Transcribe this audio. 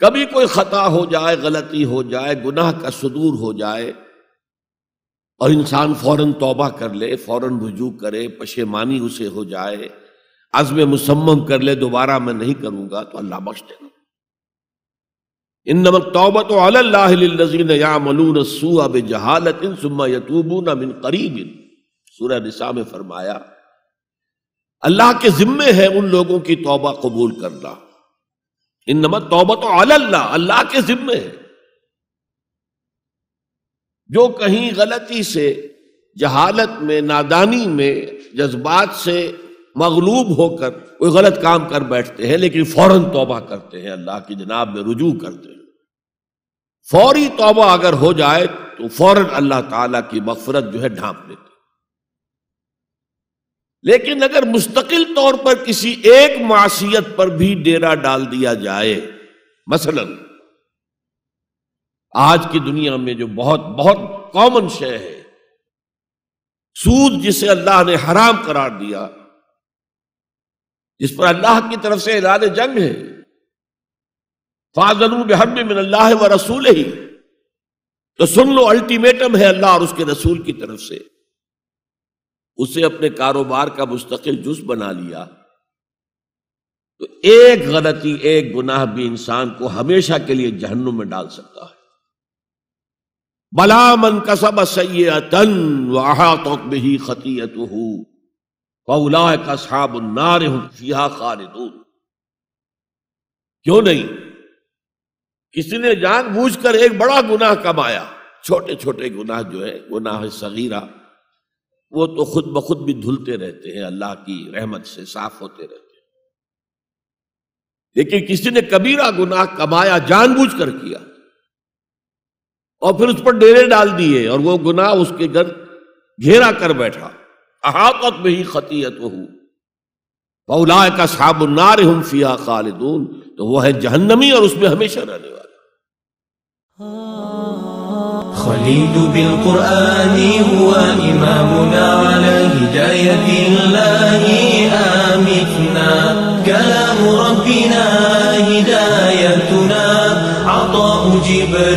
کبھی کوئی خطا ہو جائے، غلطی ہو جائے، گناہ کا صدور ہو جائے اور انسان فوراً توبہ کر لے، فوراً رجوع کرے، پشیمانی اسے ہو جائے، عزم مصمم کر لے دوبارہ میں نہیں کروں گا، تو اللہ بخش دے گا۔ انما التوبۃ علی اللہ للذین یعملون السوء بجہالۃ ثم یتوبون من قریب، سورہ نساء میں فرمایا اللہ کے ذمے ہے ان لوگوں کی توبہ قبول کرنا۔ انما التوبۃ علی اللہ، اللہ کے ذمے ہے۔ جو کہیں غلطی سے، جہالت میں، نادانی میں، جذبات سے مغلوب ہو کر کوئی غلط کام کر بیٹھتے ہیں لیکن فوراً توبہ کرتے ہیں، اللہ کی جناب میں رجوع کرتے ہیں، فوری توبہ اگر ہو جائے تو فوراً اللہ تعالیٰ کی مغفرت جو ہے ڈھانپ لیتے۔ لیکن اگر مستقل طور پر کسی ایک معصیت پر بھی ڈیرا ڈال دیا جائے، مثلا آج کی دنیا میں جو بہت بہت کامن شے ہے، سود جسے اللہ نے حرام قرار دیا، جس پر اللہ کی طرف سے اعلان جنگ ہے، فَأَذَنُوا بِحَرْبٍ مِّنَ اللَّهِ وَرَسُولِهِ، تو سن لو، الٹیمیٹم ہے اللہ اور اس کے رسول کی طرف سے۔ اسے اپنے کاروبار کا مستقل جز بنا لیا تو ایک غلطی، ایک گناہ بھی انسان کو ہمیشہ کے لیے جہنم میں ڈال سکتا ہے۔ بَلَا مَنْ كَسَبَ سَيِّئَةً وَأَحَاطَتْ بِهِ خَطِيئَتُهُ فَأُولَٰئِكَ أَصْحَابُ النَّارِ هُمْ فِيهَا خَالِدُونَ۔ کیوں نہیں؟ کسی نے جان بوجھ کر ایک بڑا گناہ کمایا، چھوٹے چھوٹے گناہ جو ہے، گناہ صغیرہ، وہ تو خود بخود بھی دھلتے رہتے ہیں، اللہ کی رحمت سے صاف ہوتے رہتے ہیں۔ لیکن کسی نے کبیرہ گناہ کمایا، جان بوجھ کر کیا، اور پھر اس پر ڈیرے ڈال دیے اور وہ گناہ اس کے گرد گھیرا کر بیٹھا، احاطت بہ خطیئتہ فاولئک اصحاب النار ہم فیہا خالدون، تو وہ ہے جہنمی اور اس میں ہمیشہ رہنے والا۔ خليل بالقرآن هو إمامنا على هداية الله آمتنا، كلام ربنا هدايتنا، عطاء جبريل